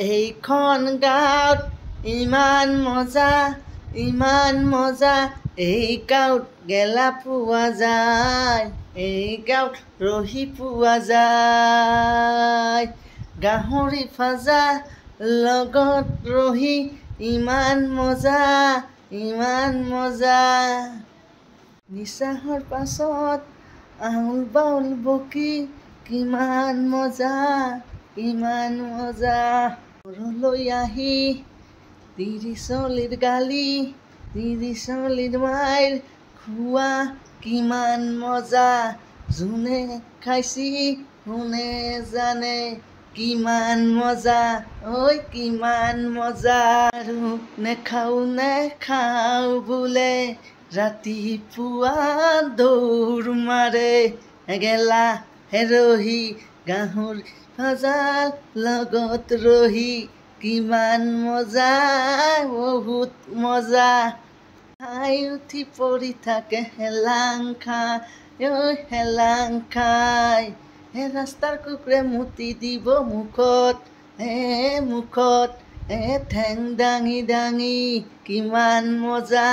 এইখন গাঁৱত ইমান মজা ইমান মজা এই গাঁৱত গেলা পোৱা যায় এই গাঁৱত ৰহি পোৱা যায় গাহৰি ভাজা লগত ৰহি ইমান মজা নিচাহৰ পাছত আউল বাউল বকি কিমান মজা ঘৰলৈ আহি তিৰি চলিৰ গালি তিৰি চলিৰ মাইৰ খোৱা কিমান মজা যোনে খাইছি শুনে জানে কিমান মজা ঐ কিমান মজা আৰু নেখাও বোলে ৰাতিপুৱা দৌৰ মাৰে গেলা ৰহি গাহৰি ভাজাৰ লগত ৰহি কিমান মজা বহুত মজা খাই উঠি পৰি থাকে হেলাং খাই ৰাস্তাৰ কুকুৰে মুতি দিব মুখত ঠেং দাঙি কিমান মজা